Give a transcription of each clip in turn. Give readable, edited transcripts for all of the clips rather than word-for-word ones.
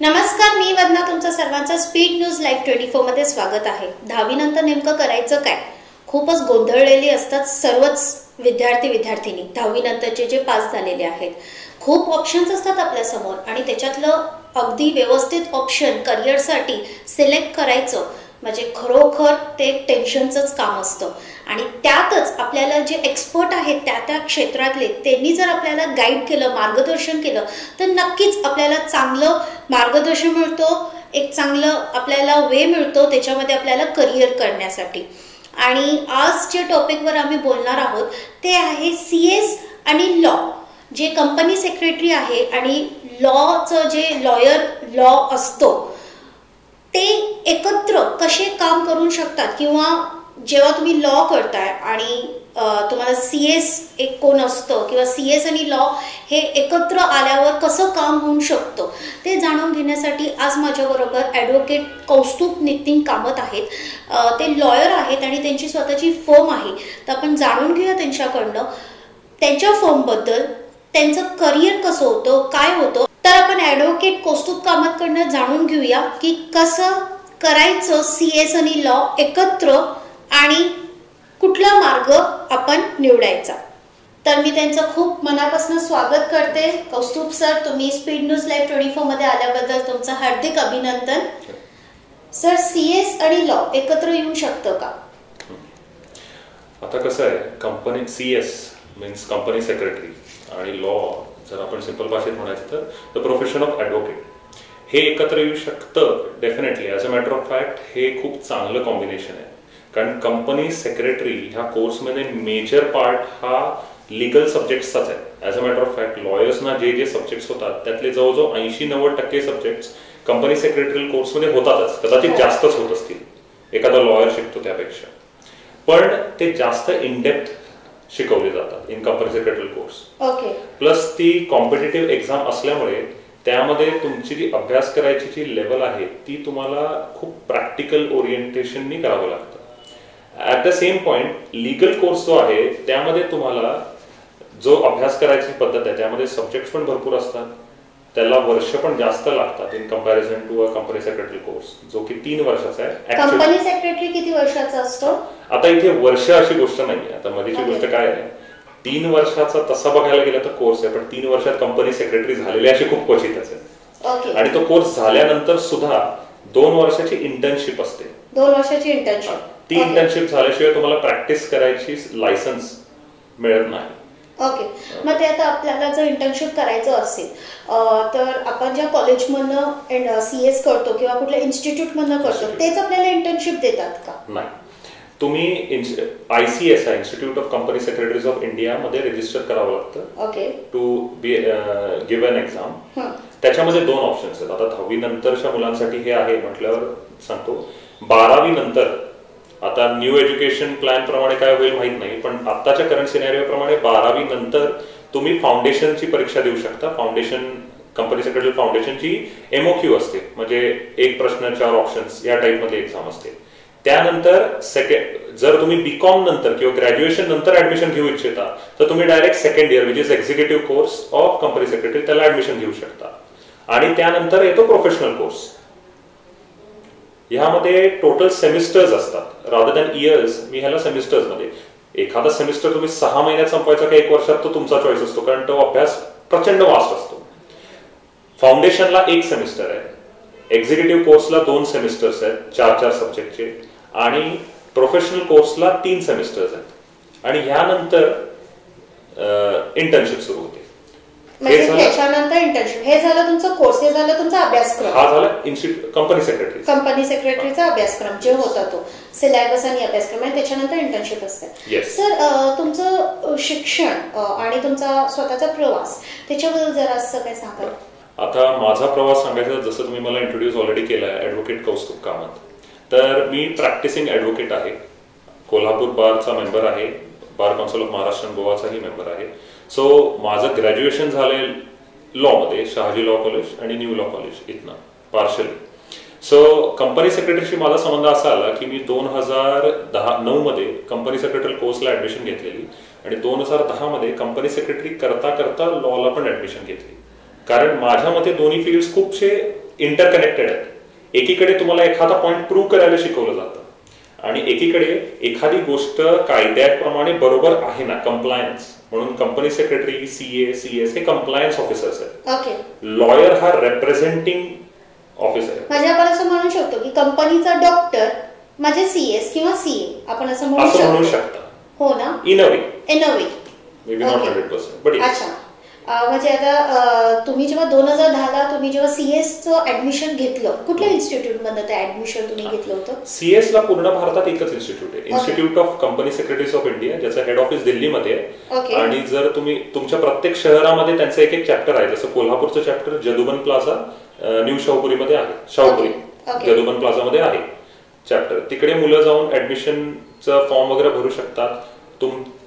नमस्कार, मी वदना, तुमचं सर्वांचं स्पीड न्यूज लाईव्ह 24 मध्ये स्वागत आहे. 10वी नंतर नेमकं करायचं काय? खूपच गोंधळलेली असतात सर्वच विद्यार्थी-विद्यार्थिनी. 10वी नंतरचे जे पास झालेले आहेत, खूप ऑप्शन्स असतात आपल्या समोर आणि त्याच्यातलं अगदी व्यवस्थित ऑप्शन करिअरसाठी सिलेक्ट करायचं म्हणजे खरोखर ते टेन्शनचंच काम असतं. आणि त्यातच आपल्याला जे एक्सपर्ट आहेत त्या क्षेत्रातले त्यांनी जर आपल्याला गाईड केलं, मार्गदर्शन केलं तर नक्कीच आपल्याला चांगलं मार्गदर्शन मिळतो, एक चांगलं आपल्याला वे मिळतो त्याच्यामध्ये आपल्याला करिअर करण्यासाठी. आणि आज जे टॉपिकवर आम्ही बोलणार आहोत ते आहे CS आणि लॉ. जे कंपनी सेक्रेटरी आहे आणि लॉचं जे लॉ असतो ते एकत्र कसे काम करू शकतात, किंवा जेव्हा तुम्ही लॉ करताय आणि तुम्हाला CS एक कोण असतं किंवा CS आणि लॉ हे एकत्र आल्यावर कसं काम होऊ शकतं ते जाणून घेण्यासाठी आज माझ्याबरोबर ॲडव्होकेट कौस्तुभ नितीन कामत आहेत. ते लॉयर आहेत आणि त्यांची स्वतःची फर्म आहे. तर आपण जाणून घेऊया त्यांच्याकडनं त्यांच्या फर्मबद्दल, त्यांचं करिअर कसं होतं, काय होतं. तर आपण ॲडव्होकेट कौस्तुभ कामतकडनं जाणून घेऊया की कसं करायचं CS आणि लॉ एकत्र आणि कुठला मार्ग आपण निवडायचा. तर मी त्यांचं खूप मनापासून स्वागत करते. कौस्तुभ सर, तुम्ही स्पीड न्यूज लाईव्ह 24 मध्ये आल्याबद्दल तुमचं हार्दिक अभिनंदन. सर, CS आणि लॉ एकत्र येऊ शकतं का? आता कसं आहे, company CS means company secretary आणि लॉ जर आपण सिंपल भाषेत म्हणायचं तर द प्रोफेशन ऑफ ॲडव्होकेट हे एकत्र येऊ शकतं definitely. As a matter of fact हे खूप चांगलं कॉम्बिनेशन आहे, कारण कंपनी सेक्रेटरी ह्या कोर्समध्ये मेजर पार्ट हा लिगल सब्जेक्ट्सचाच आहे. As a matter of fact लॉयर्सना जे जे सब्जेक्ट्स होतात त्यातले जवळजवळ 80-90% सब्जेक्ट्स कंपनी सेक्रेटरी कोर्समध्ये होतातच, कदाचित जास्तच होत असतील एखादा लॉयर शिकतो त्यापेक्षा. पण ते जास्त इनडेप्थ शिकवले जातात in company secretary course. Plus ती कॉम्पिटेटिव्ह एक्झाम असल्यामुळे त्यामध्ये तुमची जी अभ्यास करायची जी लेवल आहे ती तुम्हाला खूप प्रॅक्टिकल ओरिएंटेशननी करावं लागतं. At the same point legal course जो आहे त्यामध्ये तुम्हाला जो अभ्यास करायची पद्धत आहे त्यामध्ये सब्जेक्ट्स पण भरपूर असतात, त्याला वर्ष पण जास्त लागतात in comparison to a company secretary course जो की 3 वर्षाचा आहे. कंपनी सेक्रेटरी किती वर्षाचा असतो? आता इथे वर्ष अशी गोष्ट नाही. आता मधीची गोष्ट काय आहे, 3 वर्षाचा तसा बघायला गेला तर कोर्स आहे, पण 3 वर्षात कंपनी सेक्रेटरी झालेले अशी खूप क्वचितच आहे. आणि तो कोर्स झाल्यानंतर सुद्धा 2 वर्षाची इंटर्नशिप असते. 2 वर्षाची इंटर्नशिप. ती इंटर्नशिप झाल्याशिवाय तुम्हाला प्रॅक्टिस करायची लायसन्स मिळत नाही. मग ते आता आपल्याला जर इंटर्नशिप करायचं असेल तर आपण ज्या कॉलेजमधनं CS करतो किंवा कुठल्या इन्स्टिट्यूटमधनं करतो तेच आपल्याला इंटर्नशिप देतात का? नाही, तुम्ही ICS institute of company secretaries of India मध्ये रजिस्टर करावं लागतं to be give an exam. त्याच्यामध्ये 2 ऑप्शन्स आहेत. आता 10वी नंतरच्या मुलांसाठी हे आहे म्हटल्यावर सांगतो. 12वी नंतर आता न्यू एज्युकेशन प्लॅन प्रमाणे काय होईल माहित नाही, पण आताच्या करंट सिनेरिओ प्रमाणे 12वी नंतर तुम्ही फाउंडेशनची परीक्षा देऊ शकता. फाउंडेशन कंपनी सेक्रेटरी फाउंडेशनची MOQ असते, म्हणजे 1 प्रश्न 4 ऑप्शन्स या टाइप मध्ये एक्झाम असते. त्यानंतर जर तुम्ही BCom नंतर किंवा ग्रॅज्युएशन नंतर ऍडमिशन घेऊ इच्छिता तर तुम्ही direct second year which is executive course of company secretary त्याला ऍडमिशन घेऊ शकता. आणि त्यानंतर येतो प्रोफेशनल कोर्स. ह्यामध्ये टोटल सेमिस्टर्स असतात रादर दॅन इयर्स. मी ह्याला सेमिस्टर्स मध्ये, एखादा सेमिस्टर तुम्ही 6 महिन्यात संपवायचा का 1 वर्षात तो तुमचा चॉईस असतो, कारण तो अभ्यास प्रचंड वास्ट असतो. फाउंडेशनला 1 सेमिस्टर आहे, एक्झिक्युटिव्ह कोर्सला 2 सेमिस्टर्स आहेत 4-4 सब्जेक्टचे, आणि प्रोफेशनल कोर्सला 3 सेमिस्टर्स आहेत. आणि ह्यानंतर इंटर्नशिप सुरू होते. त्याच्यानंतर इंटर्नशिप. हे झालं तुमचा कोर्स, हे झालं तुमचा अभ्यासक्रम. हा झाला कंपनी सेक्रेटरीचा अभ्यासक्रम जे होता तो सिलेबस आणि अभ्यासक्रम आहे. त्याच्यानंतर इंटर्नशिप असते. सर, तुमचं शिक्षण आणि तुमचा स्वतःचा प्रवास त्याच्याबद्दल जरा असं काय सांगाल? आता माझा प्रवास सांगायचा, जसं तुम्ही मला इंट्रोड्यूस ऑलरेडी केला आहे, ॲडव्होकेट कौस्तुभ कामत. तर मी प्रॅक्टिसिंग ॲडव्होकेट आहे, कोल्हापूर बारचा मेंबर आहे, बार काउन्सिल ऑफ महाराष्ट्र गोवाचाही मेंबर आहे. सो माझं ग्रॅज्युएशन झालंय लॉमध्ये, शहाजी लॉ कॉलेज आणि न्यू लॉ कॉलेज इथनं पार्शली. सो कंपनी सेक्रेटरीशी माझा संबंध असा आला की मी 2009 मध्ये कंपनी सेक्रेटरी कोर्सला ऍडमिशन घेतलेली आणि 2010 मध्ये कंपनी सेक्रेटरी करता करता लॉला पण ऍडमिशन घेतली. कारण माझ्या मते दोन्ही फील्ड्स खूपशे इंटरकनेक्टेड आहेत. एकीकडे तुम्हाला एखादा पॉइंट प्रूव्ह करायला शिकवलं जातं आणि एकीकडे एखादी गोष्ट कायद्याप्रमाणे बरोबर आहे ना, कंप्लायन्स. म्हणून कंपनी सेक्रेटरी, सीए, सीएस हे कंप्लायन्स ऑफिसर्स आहेत. लॉयर हा रिप्रेझेंटिंग ऑफिसर आहे. म्हणजे आपण असं म्हणू शकतो की कंपनीचा डॉक्टर म्हणजे सीएस किंवा सीए आपण असं म्हणू शकता. हो ना, in a way, may be not 100%, but अच्छा. म्हणजे आता तुम्ही जेव्हा 2010ला तुम्ही जेव्हा सीएसचं ऍडमिशन घेतलं, कुठल्या इन्स्टिट्यूट मधनं ते ऍडमिशन तुम्ही घेतलं होतं? सीएस ला पूर्ण भारतात एकच इन्स्टिट्यूट आहे, institute of company secretaries of India, ज्याचं हेड ऑफिस दिल्लीमध्ये आहे. आणि जर तुम्ही तुमच्या प्रत्येक शहरामध्ये त्यांचं एक एक चॅप्टर आहे. जसं कोल्हापूरचं चॅप्टर जदुबन प्लाझा न्यू शाहूपुरीमध्ये आहे, शाहूपुरी जदुबन प्लाझामध्ये आहे चॅप्टर. तिकडे मुलं जाऊन ऍडमिशनचं फॉर्म वगैरे भरू शकतात.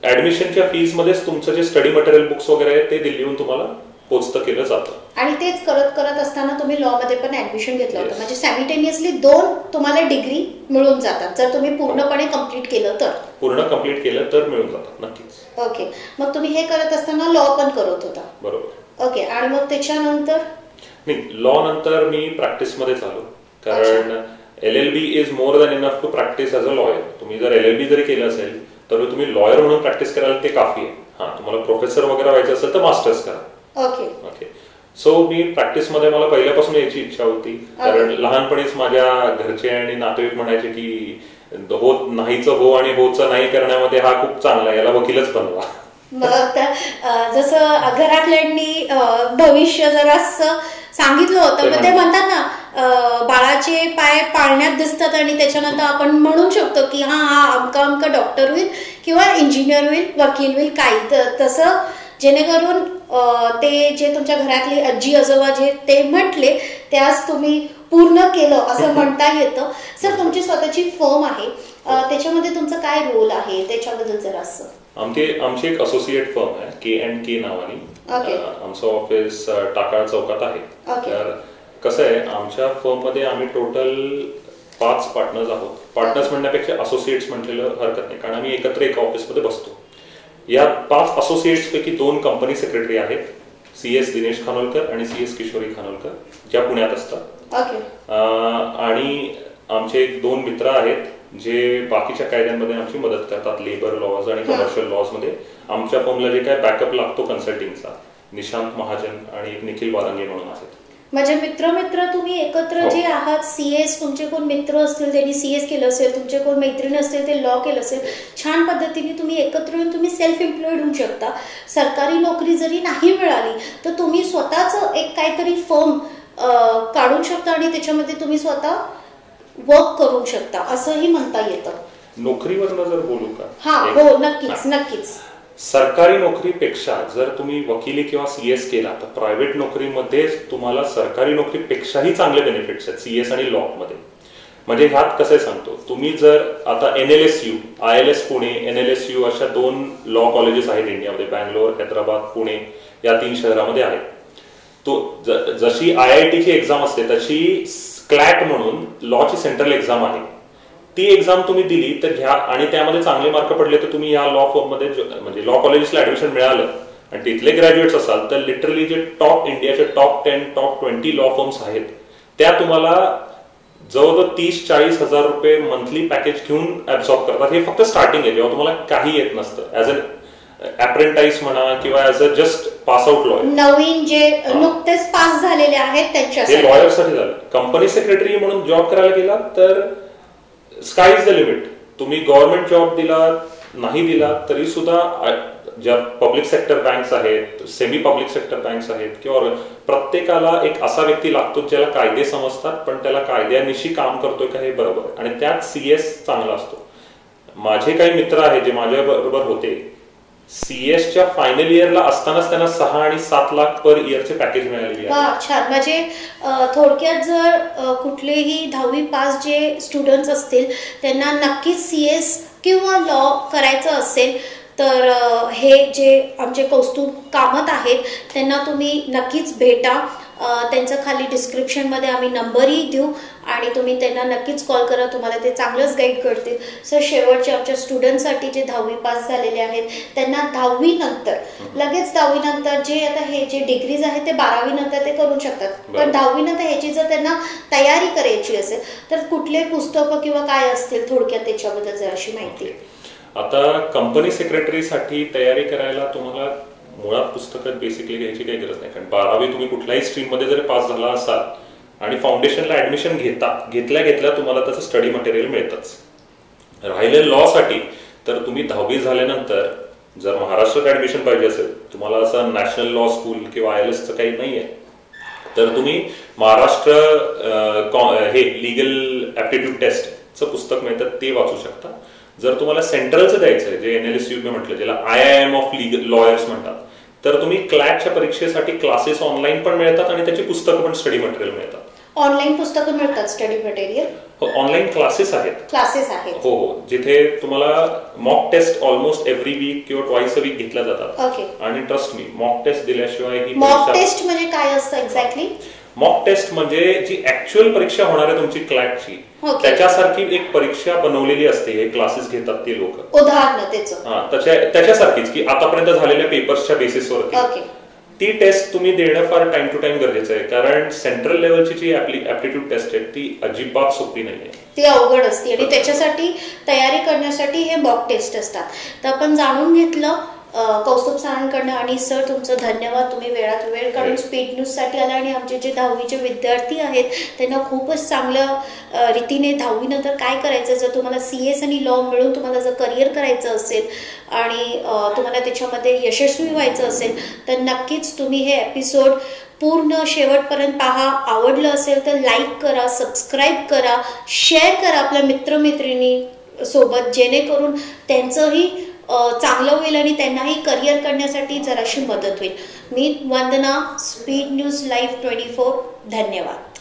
ऍडमिशनच्या फीज मध्येच तुमचं जे स्टडी मटेरियल बुक्स वगैरे आहे ते दिल्लीहून तुम्हाला पोचतं केलं जातं. आणि तेच करत असताना तुम्ही लॉ मध्ये पण ऍडमिशन घेतलं होतं. म्हणजे सायमल्टेनियसली 2 तुम्हाला डिग्री मिळून जातात जर तुम्ही पूर्णपणे कम्प्लीट केलं तर. पूर्ण कम्प्लीट केलं तर मिळून जातात नक्कीच. ओके, मग तुम्ही हे करत असताना लॉ पण करत होता? बरोबर. ओके, आणि मग त्याच्यानंतर? नाही, लॉ नंतर मी प्रॅक्टिस मध्ये चालू. कारण LLB is more than enough to practice as a lawyer. तुम्ही जर LLB जरी केलं असेल तर तुम्ही लॉयर म्हणून प्रॅक्टिस कराल ते काफी आहे. हा, तुम्हाला प्रोफेसर वगैरे व्हायचं असेल तर मास्टर्स करा. ओके. सो मी प्रॅक्टिस मध्ये मला पहिल्यापासून याची इच्छा होती. कारण लहानपणीच माझ्या घरचे आणि नातेवाईक म्हणायचे की हो नाहीचं हो आणि होचं नाही करण्यामध्ये हा खूप चांगला आहे, याला वकीलच बनवा. जसं घरातल्यांनी भविष्य जरासं सांगितलं होतं, पण ते म्हणतात ना बाळाचे पाय पाळण्यात दिसतात आणि त्याच्यानंतर आपण म्हणू शकतो की हा अमका डॉक्टर होईल किंवा इंजिनियर होईल, वकील होईल, काही तसं जेणेकरून ते जे तुमच्या घरातली आजी आजोबा जे ते म्हटले त्यास तुम्ही पूर्ण केलं असं म्हणता येतं. सर, तुमची स्वतःची फर्म आहे, त्याच्यामध्ये तुमचा काय रोल आहे त्याच्याबद्दल जरा असं? आमची एक असोसिएट फर्म आहे K&K नावानी. आमचं ऑफिस टाकाळ चौकात आहे. तर कसं आहे, आमच्या फर्म मध्ये आम्ही टोटल 5 पार्टनर्स आहोत. पार्टनर्स म्हणण्यापेक्षा असोसिएट्स म्हटलेलं हरकत नाही, कारण आम्ही एकत्र एका ऑफिसमध्ये बसतो. या 5 असोसिएट्स पैकी 2 कंपनी सेक्रेटरी आहेत, CS दिनेश खानोलकर आणि CS किशोरी खानोलकर, ज्या पुण्यात असतात. आणि आमचे 2 मित्र आहेत जे बाकीच्या कायद्यांमध्ये आमची मदत करतात, लेबर लॉज आणि कमर्शियल लॉज मध्ये. आमच्या फर्मला जे काय बॅकअप लागतो कन्सल्टिंगचा, निशांत महाजन आणि एक निखिल वारंगे म्हणून आहेत. म्हणजे मित्र तुम्ही एकत्र जे आहात, सीएस तुमचे कोण मित्र असतील त्यांनी सीएस केलं असेल, तुमचे कोण मैत्रिणी असतील ते लॉ केलं असेल, छान पद्धतीने तुम्ही एकत्र येऊन तुम्ही सेल्फ एम्प्लॉईड होऊ शकता. सरकारी नोकरी जरी नाही मिळाली तर तुम्ही स्वतःच एक काहीतरी फर्म काढू शकता आणि त्याच्यामध्ये तुम्ही स्वतः वर्क करू शकता असंही म्हणता येतं. नोकरीवरनं जर बोलू का? हा, हो, नक्कीच. सरकारी नोकरीपेक्षा जर तुम्ही वकिली किंवा सीएस केला तर प्रायव्हेट नोकरीमध्ये तुम्हाला सरकारी नोकरीपेक्षाही चांगले बेनिफिट्स आहेत सीएस आणि लॉ मध्ये. म्हणजे ह्यात कसं सांगतो, तुम्ही जर आता NLSU, ILS पुणे, NLSU अशा 2 लॉ कॉलेजेस आहेत इंडियामध्ये, बँगलोर, हैदराबाद, पुणे या 3 शहरामध्ये आहेत. तो जशी IITची एक्झाम असते तशी क्लॅट म्हणून लॉची सेंट्रल एक्झाम आहे. ती एक्झाम तुम्ही दिली तर घ्या आणि त्यामध्ये चांगले मार्क पडले तर तुम्ही या लॉ फर्म मध्ये म्हणजे लॉ कॉलेजेसला ऍडमिशन मिळालं आणि तिथले ग्रॅज्युएट्स असाल तर लिटरली जे टॉप इंडियाचे टॉप 10, टॉप 20 लॉ फर्म्स आहेत त्या तुम्हाला जवळजवळ 30-40 हजार रुपये मंथली पॅकेज घेऊन ऍब्सॉर्ब करतात. हे फक्त स्टार्टिंग आहे, जेव्हा तुम्हाला काही येत नसतं. ऍज अन अप्रेंटाइज म्हणा किंवा as a just pass out lawyer, नवीन जे नुकतेच पास झालेले आहेत त्यांच्यासाठी, हे लॉयरसाठी झालं. कंपनी सेक्रेटरी म्हणून जॉब करायला गेला तर स्काय इज द लिमिट. तुम्ही गव्हर्नमेंट जॉब दिला नाही दिला तरी सुद्धा ज्या पब्लिक सेक्टर बँक्स आहेत, सेमी पब्लिक सेक्टर बँक्स आहेत किंवा प्रत्येकाला एक असा व्यक्ती लागतो ज्याला कायदे समजतात पण त्याला कायद्यानिशी काम करतोय का हे बरोबर, आणि त्यात CS चांगला असतो. माझे काही मित्र आहेत जे माझ्या बरोबर होते, सीएसच्या फायनल इयरला असतानाच त्यांना 6 आणि 7 लाख पर इयरचे पॅकेज मिळालेले आहे. छान. म्हणजे थोडक्यात जर कुठलेही 10वी पास जे स्टुडंट्स असतील त्यांना नक्कीच CS किंवा लॉ करायचं असेल तर हे जे आमचे कौस्तुभ कामत आहेत त्यांना तुम्ही नक्कीच भेटा त्यांचं खाली डिस्क्रिप्शनमध्ये आम्ही नंबरही देऊ आणि तुम्ही त्यांना नक्कीच कॉल करा, तुम्हाला ते चांगलंच गाईड करतील. सर, शेवटचे आमच्या स्टुडंटसाठी जे 10वी पास झालेले आहेत त्यांना 10वी नंतर लगेच 10वी नंतर जे आता हे जे डिग्रीज आहेत ते 12वी नंतर ते करू शकतात, पण 10वी नंतर ह्याची जर त्यांना तयारी करायची असेल तर कुठले पुस्तकं किंवा काय असतील थोडक्यात त्याच्याबद्दल जराशी माहिती. आता कंपनी सेक्रेटरीसाठी तयारी करायला तुम्हाला मुळात पुस्तकात बेसिकली घ्यायची काही गरज नाही, कारण 12वी तुम्ही कुठल्याही स्ट्रीममध्ये जरी पास झाला असाल आणि फाउंडेशनला ऍडमिशन घेतल्या तुम्हाला त्याचं स्टडी मटेरियल मिळतंच. राहिले लॉ साठी तर तुम्ही 10वी झाल्यानंतर जर महाराष्ट्रात ऍडमिशन पाहिजे असेल, तुम्हाला असं नॅशनल लॉ स्कूल किंवा ILSचं काही नाहीये, तर तुम्ही महाराष्ट्र हे लिगल ऍप्टिट्यूड टेस्टचं पुस्तक मिळतं ते वाचू शकता. जर तुम्हाला सेंट्रलचं द्यायचंय, जे NLSU मी म्हटलं, ज्याला IIM ऑफ लीगल लॉयर्स म्हणतात, तर तुम्ही क्लॅटच्या परीक्षेसाठी क्लासेस ऑनलाईन पण मिळतात आणि त्याची पुस्तकं पण स्टडी मटेरियल मिळतात. ऑनलाईन पुस्तकं मिळतात स्टडी मटेरियल? हो, ऑनलाईन क्लासेस आहेत. हो, जिथे तुम्हाला mock test almost every week किंवा ट्वाइस अ वीक घेतल्या जातात. आणि ट्रस्ट मी, मॉक टेस्ट दिल्याशिवाय ही मॉक टेस्ट म्हणजे काय असतं एक्झॅक्टली? मॉक टेस्ट म्हणजे जी ऍक्च्युअल परीक्षा होणार आहे तुमची क्लॅटची, त्याच्यासारखी एक परीक्षा बनवलेली असते. हे क्लासेस घेतात ते लोक, उदाहरण त्याच्यासारखीच की आतापर्यंत झालेल्या पेपर्सच्या बेसिसवरती ती टेस्ट तुम्ही देणं फार टाइम टू टाइम गरजेचं आहे, कारण सेंट्रल लेवलची जी ऍप्टिट्यूड टेस्ट आहे ती अजिबात सोपी नाहीये, ती अवघड असते आणि त्याच्यासाठी तयारी करण्यासाठी हे मॉक टेस्ट असतात. तर आपण जाणून घेतलं कौस्तुभ सरांकडनं. आणि सर, तुमचं धन्यवाद, तुम्ही वेळात वेळ काढून स्पीड न्यूजसाठी आला आणि आमचे जे 10वीचे विद्यार्थी आहेत त्यांना खूपच चांगल्या रीतीने 10वी नंतर काय करायचं, जर तुम्हाला CS आणि लॉ मिळून तुम्हाला जर करिअर करायचं असेल आणि तुम्हाला त्याच्यामध्ये यशस्वी व्हायचं असेल तर नक्कीच तुम्ही हे एपिसोड पूर्ण शेवटपर्यंत पहा. आवडलं असेल तर लाईक करा, सबस्क्राईब करा, शेअर करा आपल्या मित्रमैत्रिणी सोबत, जेणेकरून त्यांचंही चांगलं होईल आणि त्यांनाही करिअर करण्यासाठी जराशी मदत होईल. मी वंदना, स्पीड न्यूज लाईव्ह 24. धन्यवाद.